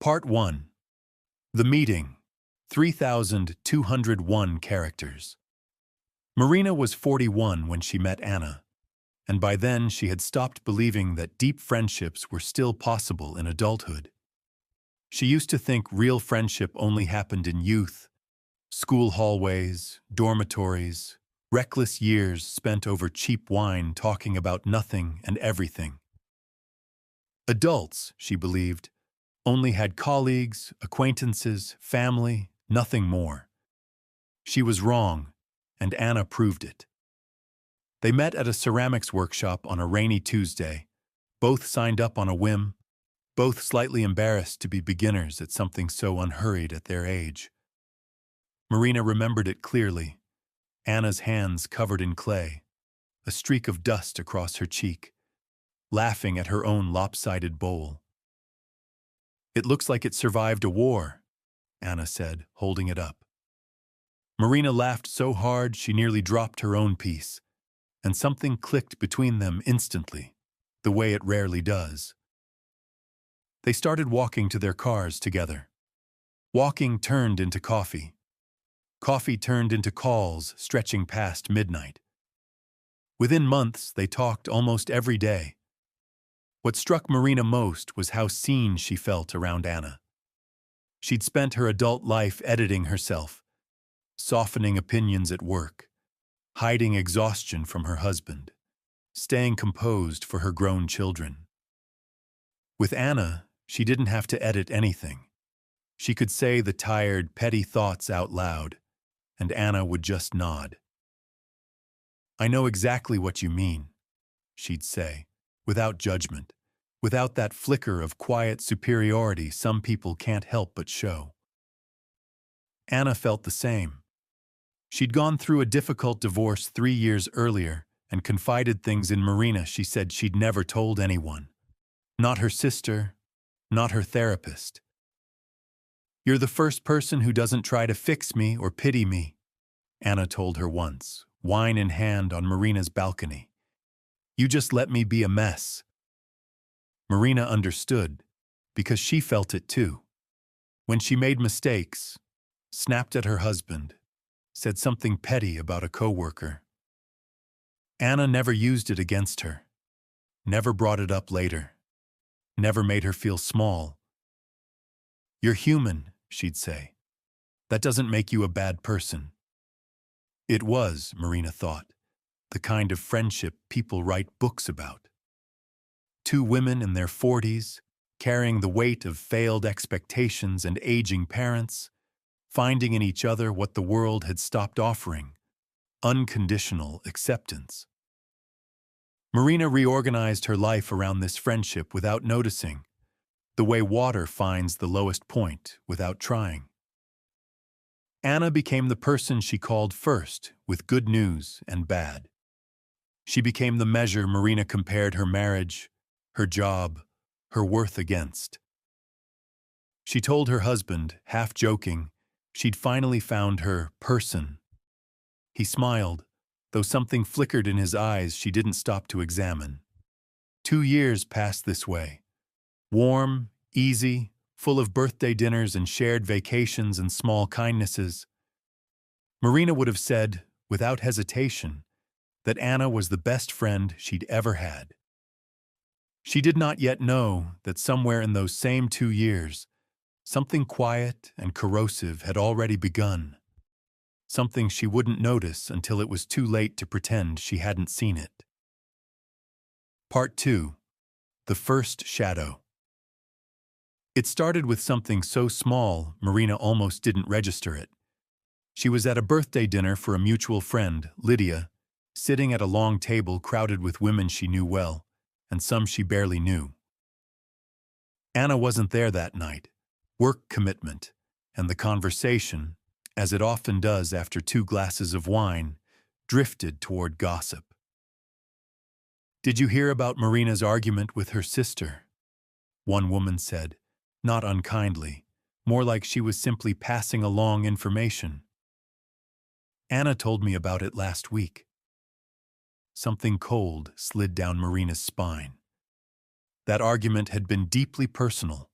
Part 1. The Meeting. 3,201 characters. Marina was 41 when she met Anna, and by then she had stopped believing that deep friendships were still possible in adulthood. She used to think real friendship only happened in youth, school hallways, dormitories, reckless years spent over cheap wine talking about nothing and everything. Adults, she believed, only had colleagues, acquaintances, family, nothing more. She was wrong, and Anna proved it. They met at a ceramics workshop on a rainy Tuesday, both signed up on a whim, both slightly embarrassed to be beginners at something so unhurried at their age. Marina remembered it clearly, Anna's hands covered in clay, a streak of dust across her cheek, laughing at her own lopsided bowl. "It looks like it survived a war," Anna said, holding it up. Marina laughed so hard she nearly dropped her own piece, and something clicked between them instantly, the way it rarely does. They started walking to their cars together. Walking turned into coffee. Coffee turned into calls stretching past midnight. Within months, they talked almost every day. What struck Marina most was how seen she felt around Anna. She'd spent her adult life editing herself, softening opinions at work, hiding exhaustion from her husband, staying composed for her grown children. With Anna, she didn't have to edit anything. She could say the tired, petty thoughts out loud, and Anna would just nod. "I know exactly what you mean," she'd say, without judgment, without that flicker of quiet superiority some people can't help but show. Anna felt the same. She'd gone through a difficult divorce 3 years earlier and confided things in Marina she said she'd never told anyone. Not her sister, not her therapist. "You're the first person who doesn't try to fix me or pity me," Anna told her once, wine in hand on Marina's balcony. "You just let me be a mess." Marina understood, because she felt it too. When she made mistakes, snapped at her husband, said something petty about a coworker. Anna never used it against her, never brought it up later, never made her feel small. "You're human," she'd say. "That doesn't make you a bad person." It was, Marina thought, the kind of friendship people write books about. Two women in their 40s, carrying the weight of failed expectations and aging parents, finding in each other what the world had stopped offering: unconditional acceptance. Marina reorganized her life around this friendship without noticing, the way water finds the lowest point without trying. Anna became the person she called first, with good news and bad. She became the measure Marina compared her marriage, her job, her worth against. She told her husband, half joking, she'd finally found her person. He smiled, though something flickered in his eyes she didn't stop to examine. 2 years passed this way. Warm, easy, full of birthday dinners and shared vacations and small kindnesses. Marina would have said, without hesitation, that Anna was the best friend she'd ever had. She did not yet know that somewhere in those same 2 years, something quiet and corrosive had already begun, something she wouldn't notice until it was too late to pretend she hadn't seen it. Part 2. The First Shadow. It started with something so small Marina almost didn't register it. She was at a birthday dinner for a mutual friend, Lydia, sitting at a long table crowded with women she knew well, and some she barely knew. Anna wasn't there that night. Work commitment, and the conversation, as it often does after 2 glasses of wine, drifted toward gossip. "Did you hear about Marina's argument with her sister?" one woman said, not unkindly, more like she was simply passing along information. "Anna told me about it last week." Something cold slid down Marina's spine. That argument had been deeply personal,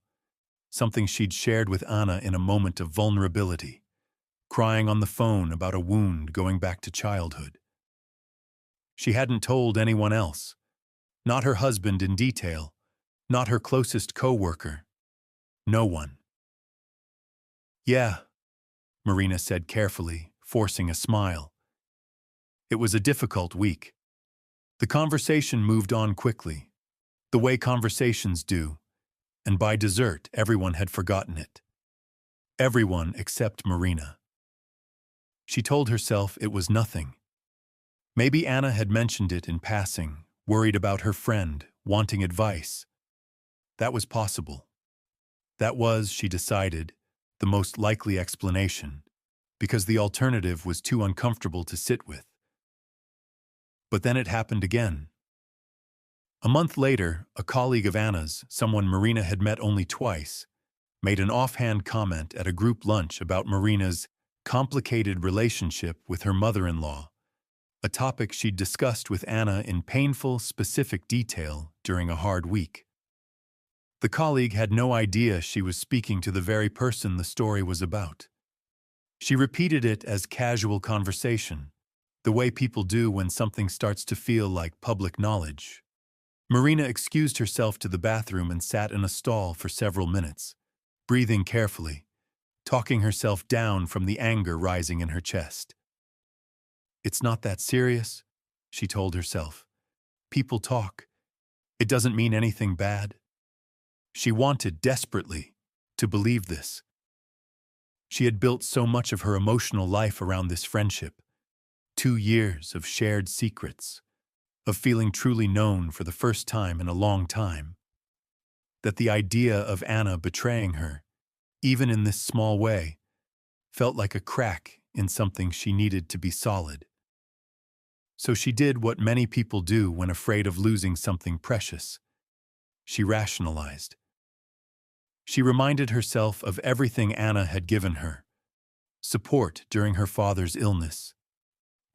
something she'd shared with Anna in a moment of vulnerability, crying on the phone about a wound going back to childhood. She hadn't told anyone else, not her husband in detail, not her closest co-worker, no one. "Yeah," Marina said carefully, forcing a smile. It was a difficult week. The conversation moved on quickly, the way conversations do, and by dessert everyone had forgotten it. Everyone except Marina. She told herself it was nothing. Maybe Anna had mentioned it in passing, worried about her friend, wanting advice. That was possible. That was, she decided, the most likely explanation, because the alternative was too uncomfortable to sit with. But then it happened again. A month later, a colleague of Anna's, someone Marina had met only twice, made an offhand comment at a group lunch about Marina's complicated relationship with her mother-in-law, a topic she'd discussed with Anna in painful, specific detail during a hard week. The colleague had no idea she was speaking to the very person the story was about. She repeated it as casual conversation, the way people do when something starts to feel like public knowledge. Marina excused herself to the bathroom and sat in a stall for several minutes, breathing carefully, talking herself down from the anger rising in her chest. "It's not that serious," she told herself. "People talk. It doesn't mean anything bad." She wanted desperately to believe this. She had built so much of her emotional life around this friendship. 2 years of shared secrets, of feeling truly known for the first time in a long time. That the idea of Anna betraying her, even in this small way, felt like a crack in something she needed to be solid. So she did what many people do when afraid of losing something precious. She rationalized. She reminded herself of everything Anna had given her: support during her father's illness,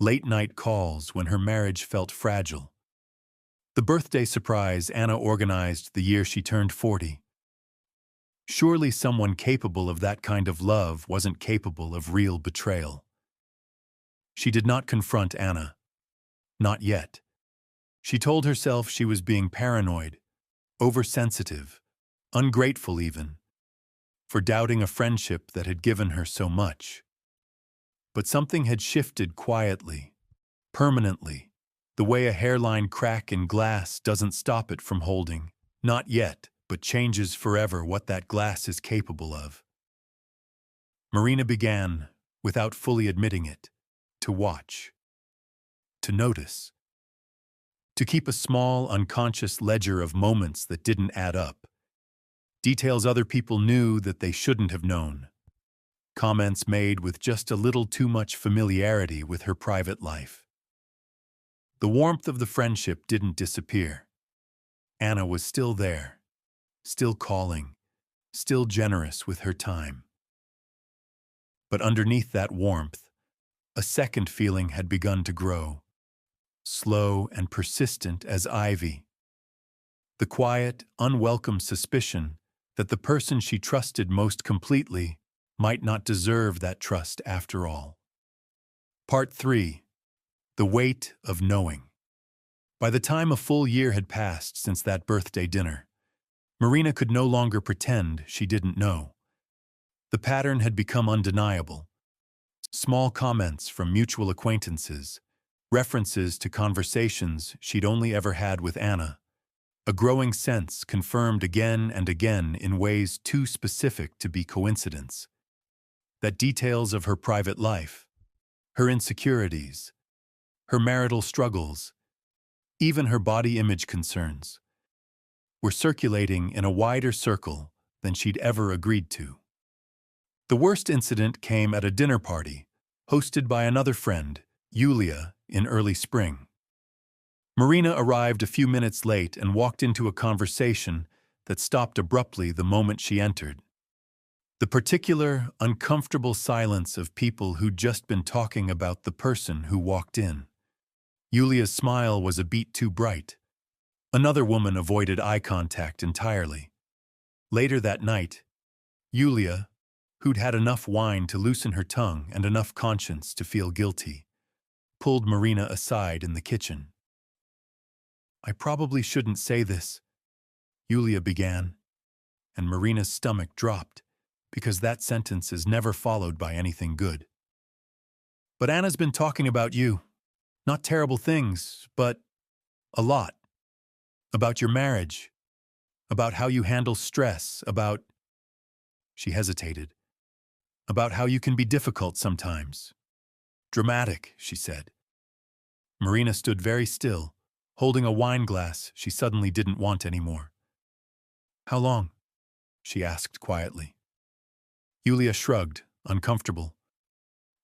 late-night calls when her marriage felt fragile, the birthday surprise Anna organized the year she turned 40. Surely someone capable of that kind of love wasn't capable of real betrayal. She did not confront Anna. Not yet. She told herself she was being paranoid, oversensitive, ungrateful even, for doubting a friendship that had given her so much. But something had shifted quietly, permanently, the way a hairline crack in glass doesn't stop it from holding, not yet, but changes forever what that glass is capable of. Marina began, without fully admitting it, to watch, to notice, to keep a small, unconscious ledger of moments that didn't add up, details other people knew that they shouldn't have known, comments made with just a little too much familiarity with her private life. The warmth of the friendship didn't disappear. Anna was still there, still calling, still generous with her time. But underneath that warmth, a second feeling had begun to grow, slow and persistent as ivy. The quiet, unwelcome suspicion that the person she trusted most completely might not deserve that trust after all. Part 3. The weight of knowing. By the time a full year had passed since that birthday dinner, Marina could no longer pretend she didn't know. The pattern had become undeniable. Small comments from mutual acquaintances, references to conversations she'd only ever had with Anna, a growing sense confirmed again and again in ways too specific to be coincidence, that details of her private life, her insecurities, her marital struggles, even her body image concerns, were circulating in a wider circle than she'd ever agreed to. The worst incident came at a dinner party, hosted by another friend, Yulia, in early spring. Marina arrived a few minutes late and walked into a conversation that stopped abruptly the moment she entered. The particular, uncomfortable silence of people who'd just been talking about the person who walked in. Yulia's smile was a beat too bright. Another woman avoided eye contact entirely. Later that night, Yulia, who'd had enough wine to loosen her tongue and enough conscience to feel guilty, pulled Marina aside in the kitchen. "I probably shouldn't say this," Yulia began, and Marina's stomach dropped, because that sentence is never followed by anything good. "But Anna's been talking about you. Not terrible things, but a lot. About your marriage, about how you handle stress, about—" She hesitated. "About how you can be difficult sometimes. Dramatic," she said. Marina stood very still, holding a wine glass she suddenly didn't want anymore. "How long?" she asked quietly. Yulia shrugged, uncomfortable.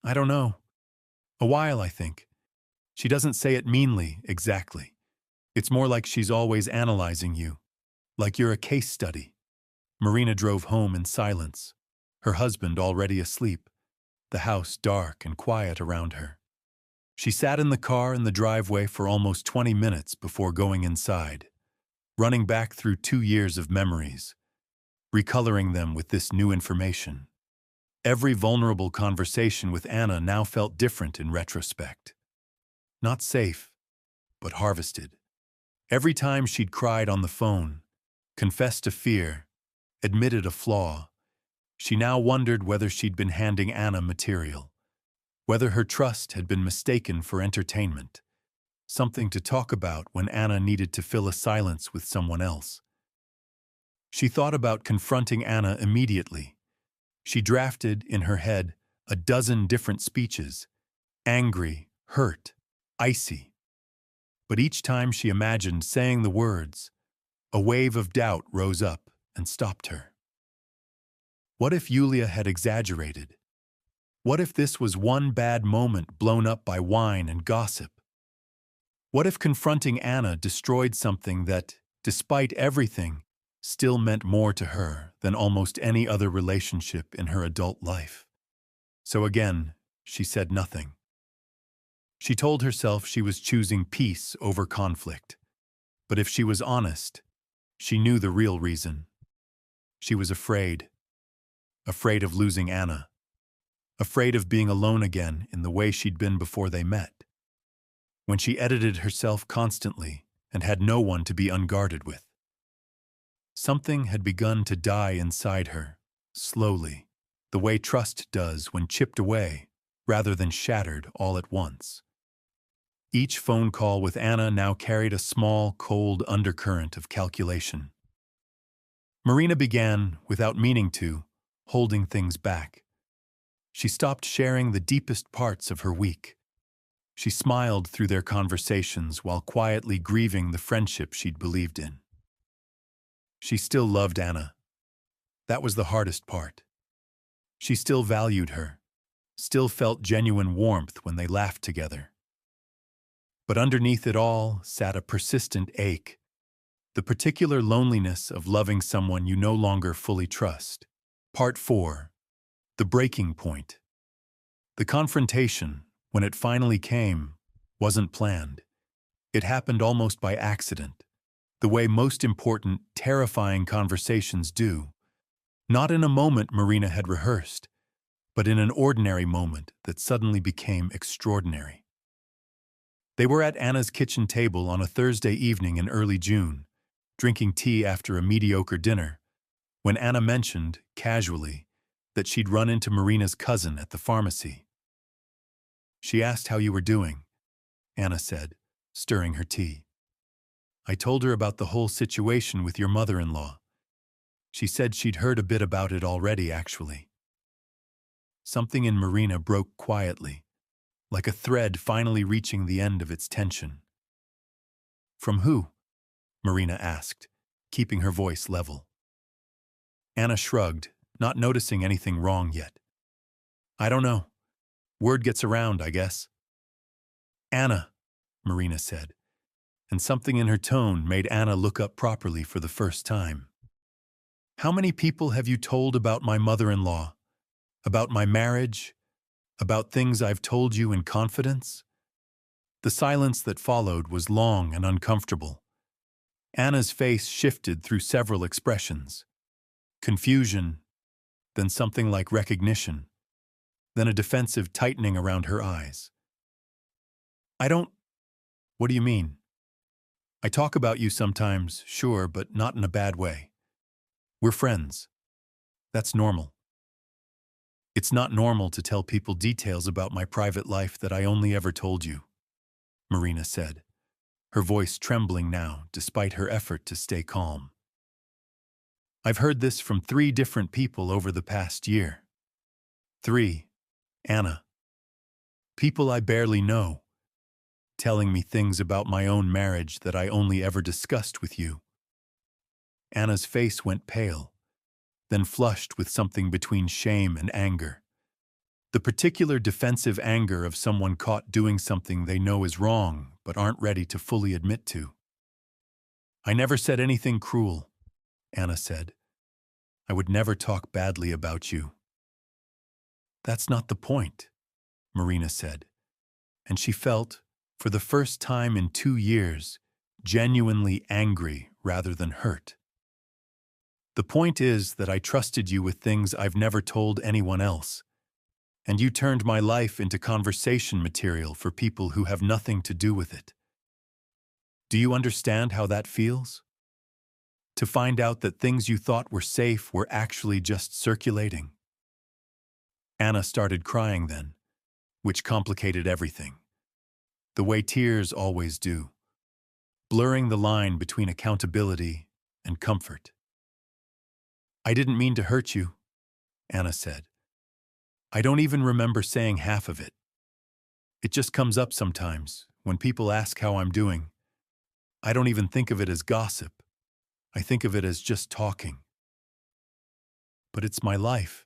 "I don't know. A while, I think. She doesn't say it meanly, exactly. It's more like she's always analyzing you, like you're a case study." Marina drove home in silence, her husband already asleep, the house dark and quiet around her. She sat in the car in the driveway for almost 20 minutes before going inside, running back through 2 years of memories, recoloring them with this new information. Every vulnerable conversation with Anna now felt different in retrospect. Not safe, but harvested. Every time she'd cried on the phone, confessed a fear, admitted a flaw, she now wondered whether she'd been handing Anna material, whether her trust had been mistaken for entertainment, something to talk about when Anna needed to fill a silence with someone else. She thought about confronting Anna immediately. She drafted, in her head, a dozen different speeches, angry, hurt, icy. But each time she imagined saying the words, a wave of doubt rose up and stopped her. What if Yulia had exaggerated? What if this was one bad moment blown up by wine and gossip? What if confronting Anna destroyed something that, despite everything, still meant more to her than almost any other relationship in her adult life? So again, she said nothing. She told herself she was choosing peace over conflict. But if she was honest, she knew the real reason. She was afraid. Afraid of losing Anna. Afraid of being alone again in the way she'd been before they met. When she edited herself constantly and had no one to be unguarded with. Something had begun to die inside her, slowly, the way trust does when chipped away, rather than shattered all at once. Each phone call with Anna now carried a small, cold undercurrent of calculation. Marina began, without meaning to, holding things back. She stopped sharing the deepest parts of her week. She smiled through their conversations while quietly grieving the friendship she'd believed in. She still loved Anna. That was the hardest part. She still valued her, still felt genuine warmth when they laughed together. But underneath it all sat a persistent ache, the particular loneliness of loving someone you no longer fully trust. Part 4. The breaking point. The confrontation, when it finally came, wasn't planned. It happened almost by accident, the way most important, terrifying conversations do. Not in a moment Marina had rehearsed, but in an ordinary moment that suddenly became extraordinary. They were at Anna's kitchen table on a Thursday evening in early June, drinking tea after a mediocre dinner, when Anna mentioned, casually, that she'd run into Marina's cousin at the pharmacy. "She asked how you were doing," Anna said, stirring her tea. "I told her about the whole situation with your mother-in-law. She said she'd heard a bit about it already, actually." Something in Marina broke quietly, like a thread finally reaching the end of its tension. "From who?" Marina asked, keeping her voice level. Anna shrugged, not noticing anything wrong yet. "I don't know. Word gets around, I guess." "Anna," Marina said, and something in her tone made Anna look up properly for the first time. "How many people have you told about my mother-in-law? About my marriage? About things I've told you in confidence?" The silence that followed was long and uncomfortable. Anna's face shifted through several expressions. Confusion, then something like recognition, then a defensive tightening around her eyes. I don't... What do you mean? I talk about you sometimes, sure, but not in a bad way. We're friends. That's normal. It's not normal to tell people details about my private life that I only ever told you, Marina said, her voice trembling now despite her effort to stay calm. I've heard this from 3 different people over the past year. 3, Anna. People I barely know, telling me things about my own marriage that I only ever discussed with you. Anna's face went pale, then flushed with something between shame and anger. The particular defensive anger of someone caught doing something they know is wrong but aren't ready to fully admit to. I never said anything cruel, Anna said. I would never talk badly about you. That's not the point, Marina said, and she felt, for the first time in 2 years, genuinely angry rather than hurt. The point is that I trusted you with things I've never told anyone else, and you turned my life into conversation material for people who have nothing to do with it. Do you understand how that feels? To find out that things you thought were safe were actually just circulating? Anna started crying then, which complicated everything, the way tears always do, blurring the line between accountability and comfort. I didn't mean to hurt you, Anna said. I don't even remember saying half of it. It just comes up sometimes, when people ask how I'm doing. I don't even think of it as gossip. I think of it as just talking. But it's my life,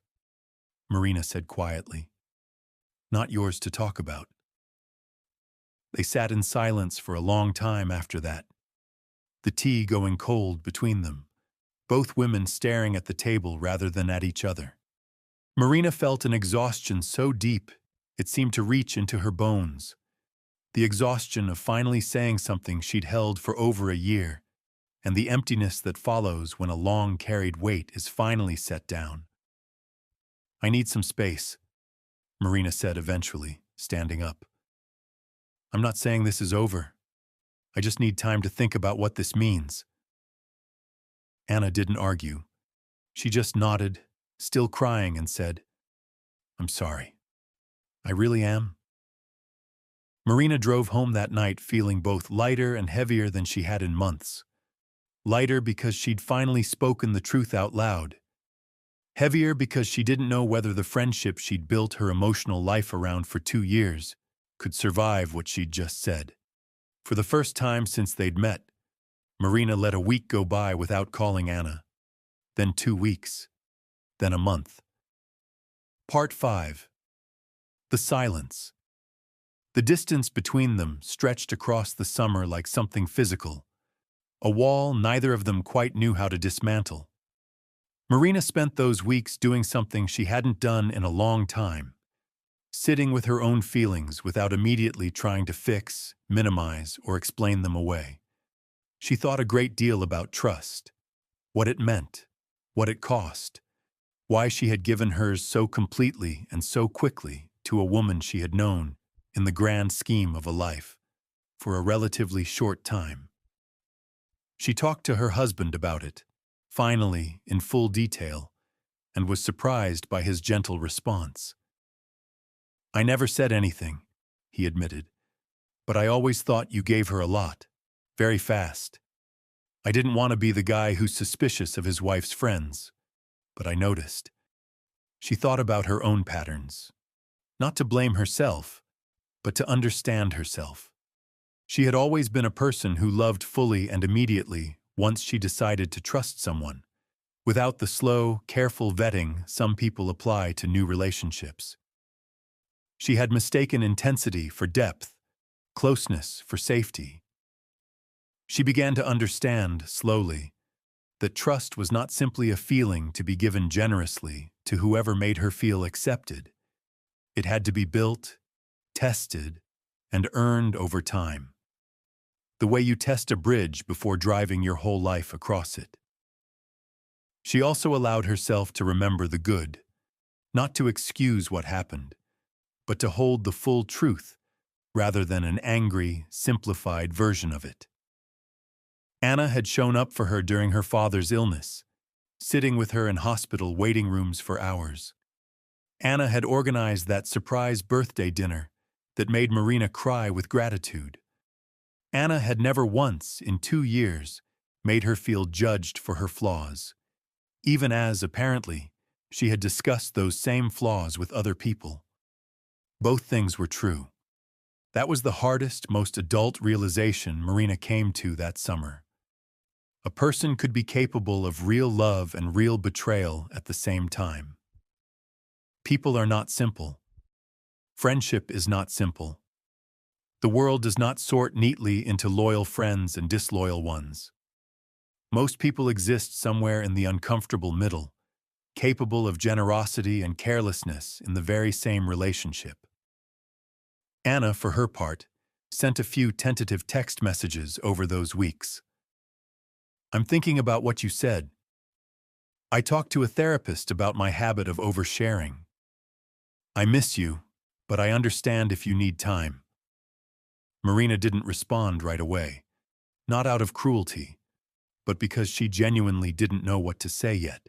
Marina said quietly. Not yours to talk about. They sat in silence for a long time after that, the tea going cold between them, both women staring at the table rather than at each other. Marina felt an exhaustion so deep it seemed to reach into her bones, the exhaustion of finally saying something she'd held for over a year, and the emptiness that follows when a long-carried weight is finally set down. I need some space, Marina said eventually, standing up. I'm not saying this is over. I just need time to think about what this means. Anna didn't argue. She just nodded, still crying, and said, I'm sorry. I really am. Marina drove home that night feeling both lighter and heavier than she had in months. Lighter because she'd finally spoken the truth out loud. Heavier because she didn't know whether the friendship she'd built her emotional life around for 2 years could survive what she'd just said. For the first time since they'd met, Marina let a week go by without calling Anna, then 2 weeks, then a month. Part 5. The silence. The distance between them stretched across the summer like something physical, a wall neither of them quite knew how to dismantle. Marina spent those weeks doing something she hadn't done in a long time, sitting with her own feelings without immediately trying to fix, minimize, or explain them away. She thought a great deal about trust, what it meant, what it cost, why she had given hers so completely and so quickly to a woman she had known, in the grand scheme of a life, for a relatively short time. She talked to her husband about it, finally, in full detail, and was surprised by his gentle response. I never said anything, he admitted, but I always thought you gave her a lot, very fast. I didn't want to be the guy who's suspicious of his wife's friends, but I noticed. She thought about her own patterns, not to blame herself, but to understand herself. She had always been a person who loved fully and immediately once she decided to trust someone, without the slow, careful vetting some people apply to new relationships. She had mistaken intensity for depth, closeness for safety. She began to understand, slowly, that trust was not simply a feeling to be given generously to whoever made her feel accepted. It had to be built, tested, and earned over time. The way you test a bridge before driving your whole life across it. She also allowed herself to remember the good, not to excuse what happened, but to hold the full truth rather than an angry, simplified version of it. Anna had shown up for her during her father's illness, sitting with her in hospital waiting rooms for hours. Anna had organized that surprise birthday dinner that made Marina cry with gratitude. Anna had never once, in 2 years, made her feel judged for her flaws, even as, apparently, she had discussed those same flaws with other people. Both things were true. That was the hardest, most adult realization Marina came to that summer. A person could be capable of real love and real betrayal at the same time. People are not simple. Friendship is not simple. The world does not sort neatly into loyal friends and disloyal ones. Most people exist somewhere in the uncomfortable middle, capable of generosity and carelessness in the very same relationship. Anna, for her part, sent a few tentative text messages over those weeks. I'm thinking about what you said. I talked to a therapist about my habit of oversharing. I miss you, but I understand if you need time. Marina didn't respond right away, not out of cruelty, but because she genuinely didn't know what to say yet.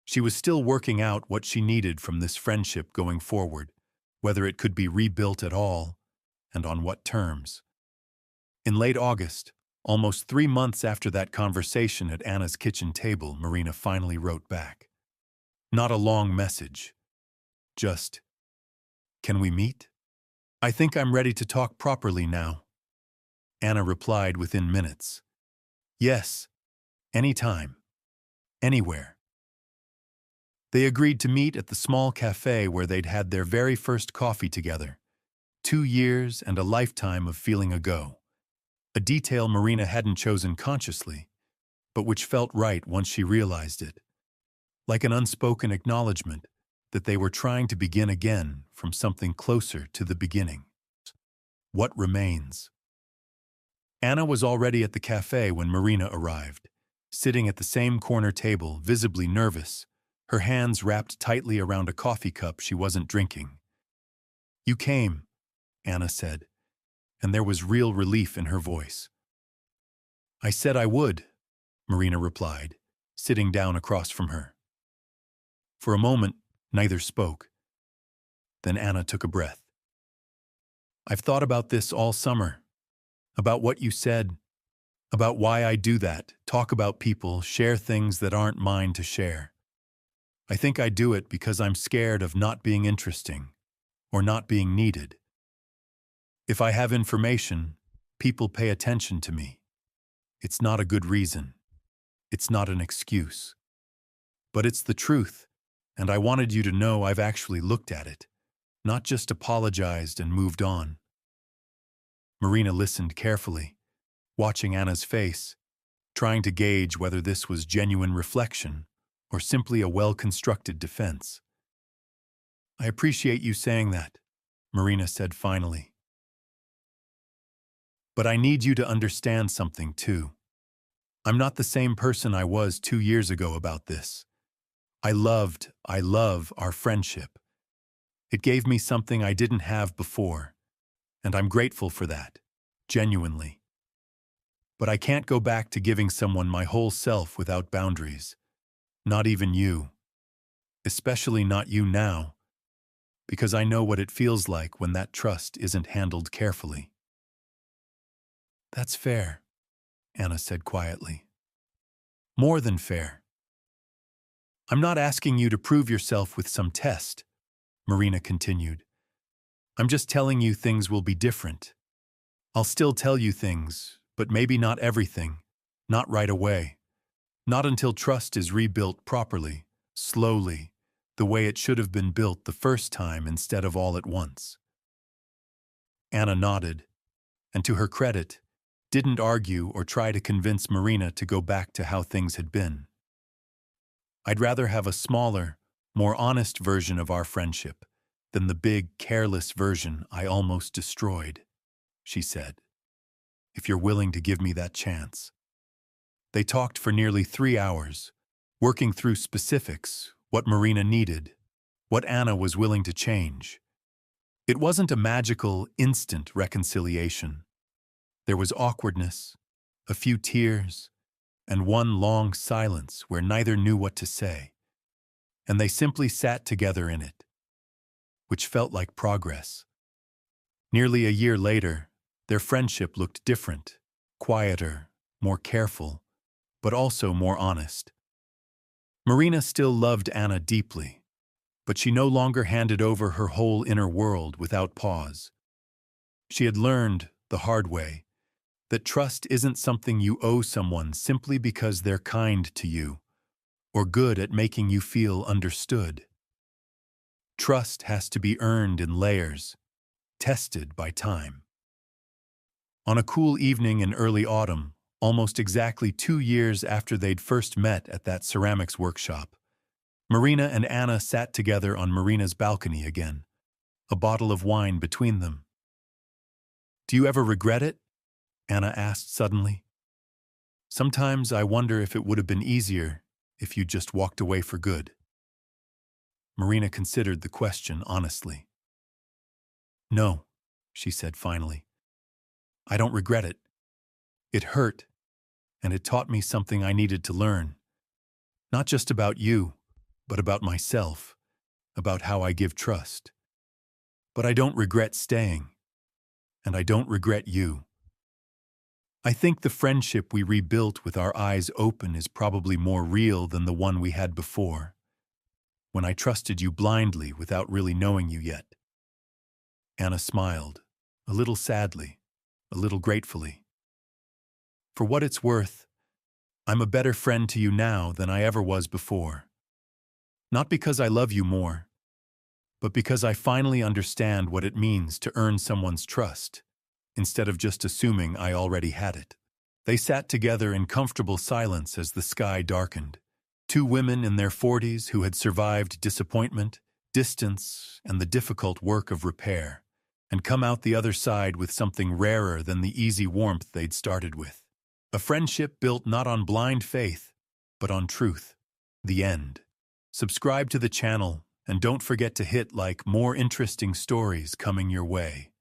She was still working out what she needed from this friendship going forward, whether it could be rebuilt at all, and on what terms. In late August, almost 3 months after that conversation at Anna's kitchen table, Marina finally wrote back. Not a long message. Just, "Can we meet? I think I'm ready to talk properly now." Anna replied within minutes. Yes, anytime, anywhere. They agreed to meet at the small cafe where they'd had their very first coffee together. 2 years and a lifetime of feeling ago. A detail Marina hadn't chosen consciously, but which felt right once she realized it. Like an unspoken acknowledgement that they were trying to begin again from something closer to the beginning. What remains? Anna was already at the cafe when Marina arrived, sitting at the same corner table, visibly nervous, her hands wrapped tightly around a coffee cup she wasn't drinking. "You came," Anna said, and there was real relief in her voice. "I said I would," Marina replied, sitting down across from her. For a moment, neither spoke. Then Anna took a breath. "I've thought about this all summer, about what you said, about why I do that, talk about people, share things that aren't mine to share. I think I do it because I'm scared of not being interesting, or not being needed. If I have information, people pay attention to me. It's not a good reason. It's not an excuse. But it's the truth, and I wanted you to know I've actually looked at it, not just apologized and moved on." Marina listened carefully, watching Anna's face, trying to gauge whether this was genuine reflection or simply a well-constructed defense. "I appreciate you saying that," Marina said finally. "But I need you to understand something too. I'm not the same person I was 2 years ago about this. I love our friendship. It gave me something I didn't have before, and I'm grateful for that, genuinely. But I can't go back to giving someone my whole self without boundaries. Not even you. Especially not you now, because I know what it feels like when that trust isn't handled carefully." "That's fair," Anna said quietly. "More than fair. I'm not asking you to prove yourself with some test," Marina continued. "I'm just telling you things will be different. I'll still tell you things, but maybe not everything, not right away. Not until trust is rebuilt properly, slowly, the way it should have been built the first time instead of all at once." Anna nodded, and to her credit, didn't argue or try to convince Marina to go back to how things had been. "I'd rather have a smaller, more honest version of our friendship than the big, careless version I almost destroyed," she said. "If you're willing to give me that chance." They talked for nearly 3 hours, working through specifics, what Marina needed, what Anna was willing to change. It wasn't a magical, instant reconciliation. There was awkwardness, a few tears, and one long silence where neither knew what to say. And they simply sat together in it, which felt like progress. Nearly a year later, their friendship looked different, quieter, more careful, but also more honest. Marina still loved Anna deeply, but she no longer handed over her whole inner world without pause. She had learned, the hard way, that trust isn't something you owe someone simply because they're kind to you or good at making you feel understood. Trust has to be earned in layers, tested by time. On a cool evening in early autumn, almost exactly 2 years after they'd first met at that ceramics workshop, Marina and Anna sat together on Marina's balcony again, a bottle of wine between them. "Do you ever regret it?" Anna asked suddenly. "Sometimes I wonder if it would have been easier if you just walked away for good." Marina considered the question honestly. "No," she said finally. "I don't regret it. It hurt, and it taught me something I needed to learn. Not just about you, but about myself, about how I give trust. But I don't regret staying, and I don't regret you. I think the friendship we rebuilt with our eyes open is probably more real than the one we had before, when I trusted you blindly without really knowing you yet." Anna smiled, a little sadly, a little gratefully. "For what it's worth, I'm a better friend to you now than I ever was before. Not because I love you more, but because I finally understand what it means to earn someone's trust, instead of just assuming I already had it." They sat together in comfortable silence as the sky darkened. Two women in their 40s who had survived disappointment, distance, and the difficult work of repair, and come out the other side with something rarer than the easy warmth they'd started with. A friendship built not on blind faith, but on truth. The end. Subscribe to the channel, and don't forget to hit like. More interesting stories coming your way.